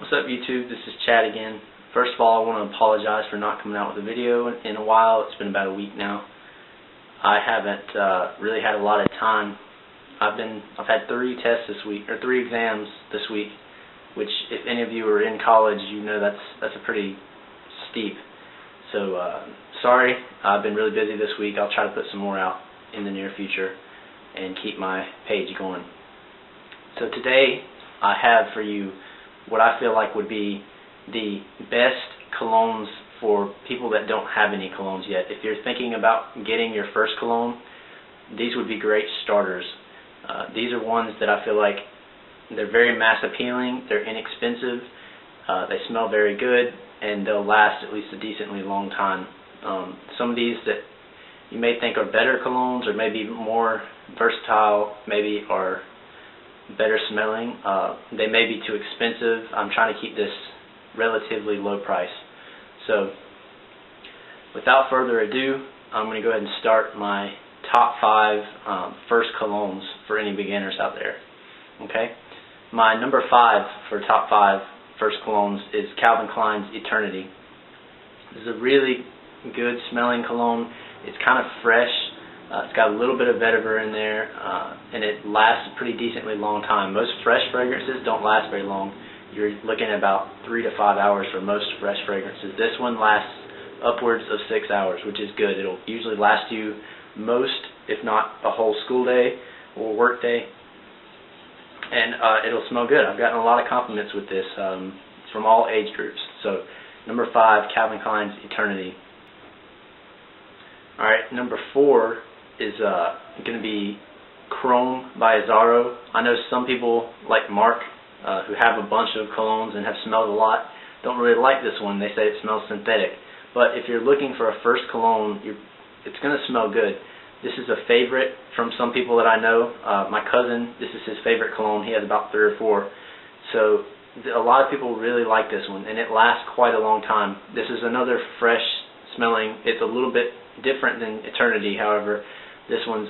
What's up, YouTube? This is Chad again. First of all, I want to apologize for not coming out with a video in a while. It's been about a week now. I haven't really had a lot of time. I've had 3 tests this week, or 3 exams this week, which, if any of you are in college, you know that's a pretty steep. So sorry, I've been really busy this week. I'll try to put some more out in the near future and keep my page going. So today I have for you what I feel like would be the best colognes for people that don't have any colognes yet. If you're thinking about getting your first cologne, these would be great starters. These are ones that I feel like they're very mass appealing, they're inexpensive, they smell very good, and they'll last at least a decently long time. Some of these that you may think are better colognes or maybe more versatile, maybe are better smelling, they may be too expensive. I'm trying to keep this relatively low price. So without further ado, I'm going to go ahead and start my top 5 first colognes for any beginners out there. Okay, my number 5 for top 5 first colognes is Calvin Klein's Eternity. This is a really good smelling cologne. It's kind of fresh. It's got a little bit of vetiver in there, and it lasts a pretty decently long time. Most fresh fragrances don't last very long. You're looking at about 3 to 5 hours for most fresh fragrances. This one lasts upwards of 6 hours, which is good. It'll usually last you most, if not a whole school day or work day, and it'll smell good. I've gotten a lot of compliments with this from all age groups. So number 5, Calvin Klein's Eternity. Alright, number 4 is going to be Chrome by Azzaro. I know some people, like Mark, who have a bunch of colognes and have smelled a lot, don't really like this one. They say it smells synthetic. But if you're looking for a first cologne, it's going to smell good. This is a favorite from some people that I know. My cousin, this is his favorite cologne. He has about 3 or 4. So a lot of people really like this one, and it lasts quite a long time. This is another fresh smelling. It's a little bit different than Eternity, however. This one's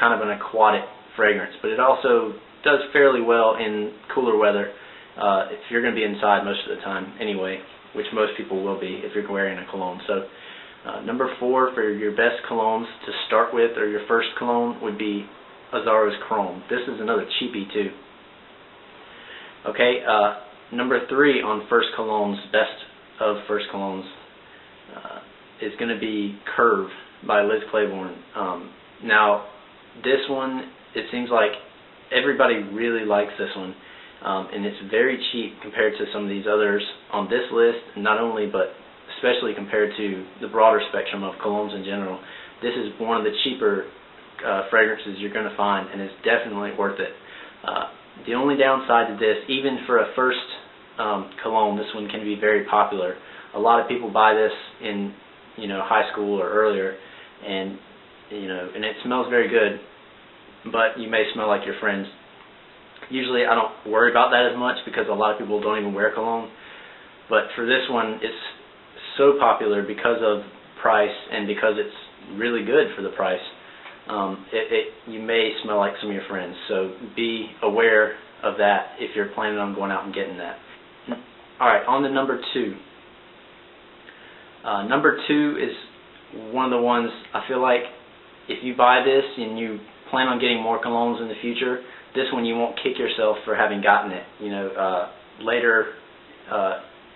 kind of an aquatic fragrance, but it also does fairly well in cooler weather if you're going to be inside most of the time anyway, which most people will be if you're wearing a cologne. So number 4 for your best colognes to start with, or your first cologne, would be Azzaro's Chrome. This is another cheapie too. Okay, number 3 on first colognes, best of first colognes, is going to be Curve by Liz Claiborne. Now, this one, it seems like everybody really likes this one, and it's very cheap compared to some of these others on this list, not only, but especially compared to the broader spectrum of colognes in general. This is one of the cheaper fragrances you're going to find, and it's definitely worth it. The only downside to this, even for a first cologne, this one can be very popular. A lot of people buy this in high school or earlier, and it smells very good, but you may smell like your friends. Usually I don't worry about that as much because a lot of people don't even wear cologne, but for this one it's so popular because of price and because it's really good for the price. You may smell like some of your friends, so be aware of that if you're planning on going out and getting that. Alright, on to number 2. Number 2 is one of the ones I feel like if you buy this and you plan on getting more colognes in the future, this one you won't kick yourself for having gotten it. Later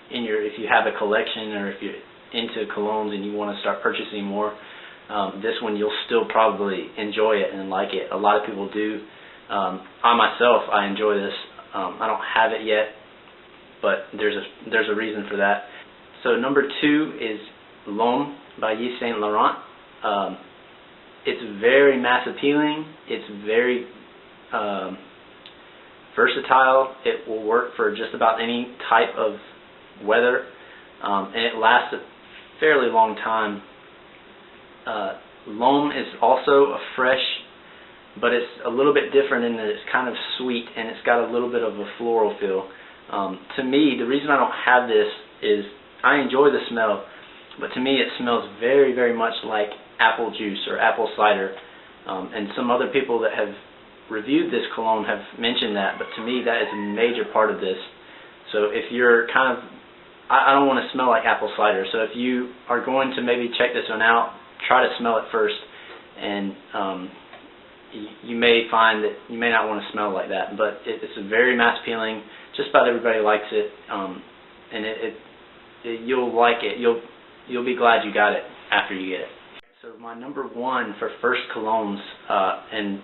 if you have a collection, or if you're into colognes and you want to start purchasing more, this one you'll still probably enjoy it and like it. A lot of people do. I myself, I enjoy this. I don't have it yet, but there's a reason for that. So number 2 is L'Homme by Yves Saint Laurent. It's very mass appealing. It's very versatile. It will work for just about any type of weather, and it lasts a fairly long time. L'Homme is also a fresh, but it's a little bit different in that it's kind of sweet and it's got a little bit of a floral feel. To me, the reason I don't have this is I enjoy the smell, but to me it smells very, very much like apple juice or apple cider, and some other people that have reviewed this cologne have mentioned that, but to me that is a major part of this. So if you're kind of, I don't want to smell like apple cider, so if you are going to maybe check this one out, try to smell it first, and you may find that you may not want to smell like that, but it's a very mass appealing. Just about everybody likes it, and you'll like it. You'll be glad you got it after you get it. So my number one for first colognes, and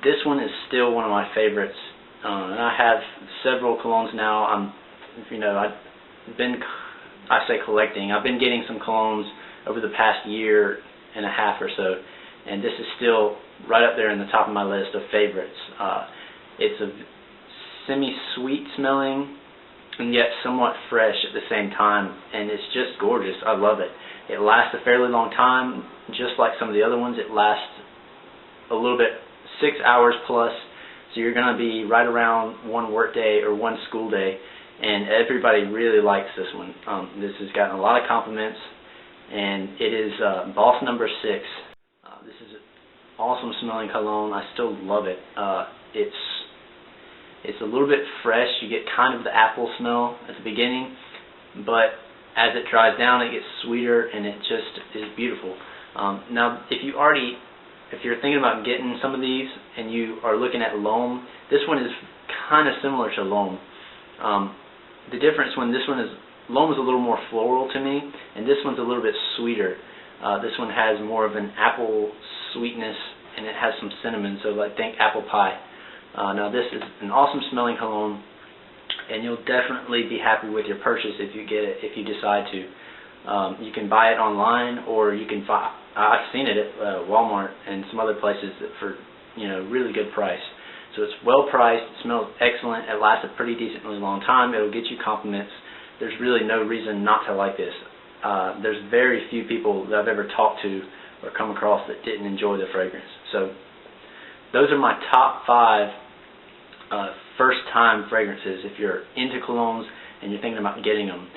this one is still one of my favorites. And I have several colognes now. I say collecting. I've been getting some colognes over the past year and a half or so, and this is still right up there in the top of my list of favorites. It's a semi-sweet smelling and yet somewhat fresh at the same time, and it's just gorgeous. I love it. It lasts a fairly long time, just like some of the other ones. It lasts a little bit, 6 hours plus, so you're going to be right around one work day or one school day, and everybody really likes this one. This has gotten a lot of compliments, and it is Boss number 6. This is an awesome smelling cologne. I still love it. It's a little bit fresh. You get kind of the apple smell at the beginning, but as it dries down, it gets sweeter, and it just is beautiful. Now, if you're thinking about getting some of these and you are looking at L'Homme, this one is kind of similar to L'Homme. The difference when L'Homme is a little more floral to me, and this one's a little bit sweeter. This one has more of an apple sweetness, and it has some cinnamon, so like think apple pie. Now this is an awesome smelling cologne, and you'll definitely be happy with your purchase if you get it, if you decide to. You can buy it online, or you can buy. I've seen it at Walmart and some other places for really good price. So it's well priced. It smells excellent. It lasts a pretty decently long time. It'll get you compliments. There's really no reason not to like this. There's very few people that I've ever talked to or come across that didn't enjoy the fragrance. So those are my top 5 first-time fragrances if you're into colognes and you're thinking about getting them,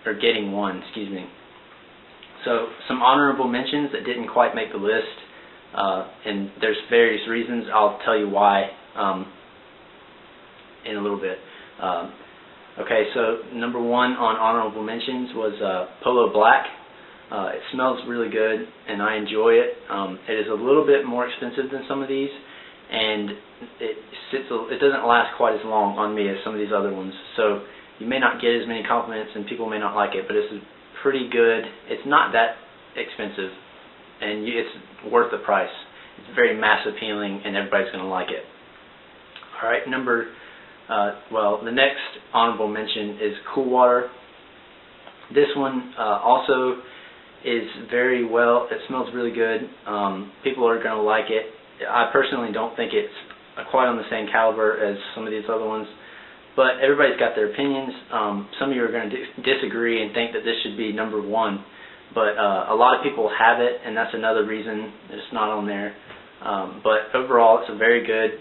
or getting one, excuse me. So some honorable mentions that didn't quite make the list, and there's various reasons. I'll tell you why in a little bit. Okay, so number 1 on honorable mentions was Polo Black. It smells really good, and I enjoy it. It is a little bit more expensive than some of these, and it doesn't last quite as long on me as some of these other ones. So you may not get as many compliments, and people may not like it, but it's pretty good. It's not that expensive, and it's worth the price. It's very mass appealing, and everybody's going to like it. All right, the next honorable mention is Cool Water. This one also is very well. It smells really good. People are going to like it. I personally don't think it's quite on the same caliber as some of these other ones, but everybody's got their opinions. Some of you are going to disagree and think that this should be number 1, but a lot of people have it, and that's another reason it's not on there. But overall, it's a very good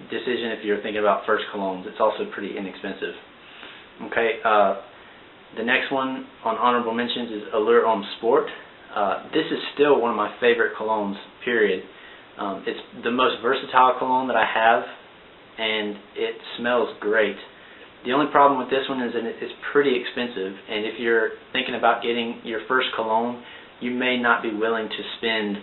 decision if you're thinking about first colognes. It's also pretty inexpensive. Okay, the next one on honorable mentions is Allure Homme Sport. This is still one of my favorite colognes, period. It's the most versatile cologne that I have, and it smells great. The only problem with this one is that it's pretty expensive, and if you're thinking about getting your first cologne, you may not be willing to spend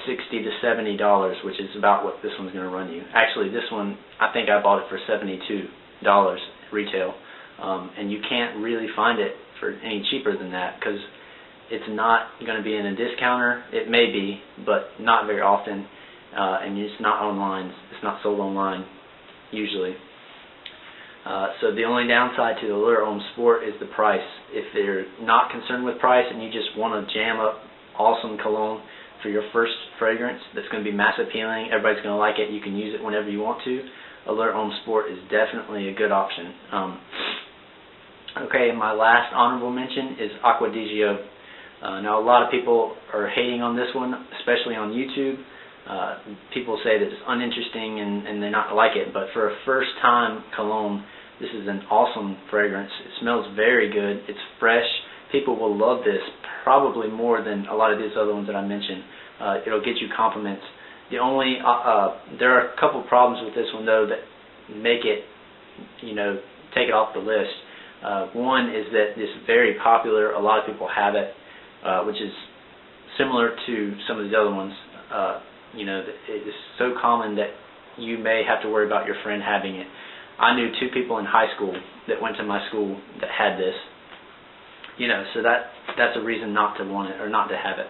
$60 to $70, which is about what this one's going to run you. Actually, this one, I think I bought it for $72 retail, and you can't really find it for any cheaper than that, because it's not going to be in a discounter. It may be, but not very often, and it's not online. It's not sold online usually. So the only downside to the Allure Homme Sport is the price. If you're not concerned with price and you just want to jam up awesome cologne for your first fragrance that's going to be mass appealing, everybody's going to like it, you can use it whenever you want to, Allure Homme Sport is definitely a good option. Okay, and my last honorable mention is Acqua di Gio. Now a lot of people are hating on this one, especially on YouTube. People say that it's uninteresting and they're not like it, but for a first time cologne, this is an awesome fragrance. It smells very good. It's fresh. People will love this probably more than a lot of these other ones that I mentioned. It'll get you compliments. The only there are a couple problems with this one though that make it take it off the list. One is that it's very popular. A lot of people have it, which is similar to some of the other ones. It is so common that you may have to worry about your friend having it. I knew 2 people in high school that went to my school that had this. So that's a reason not to want it or not to have it.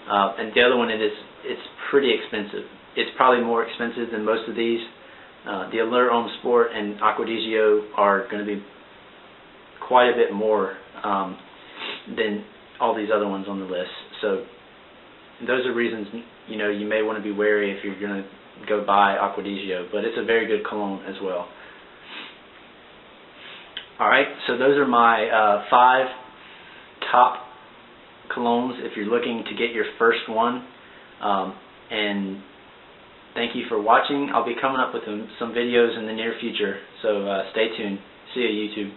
And the other one, it's pretty expensive. It's probably more expensive than most of these. The Allure Homme Sport and Acquadigio are going to be quite a bit more than all these other ones on the list. So those are reasons you may want to be wary if you're going to go buy Acquadigio, but it's a very good cologne as well. Alright, so those are my 5 top colognes if you're looking to get your first one. And thank you for watching. I'll be coming up with some videos in the near future, so stay tuned. See you, YouTube.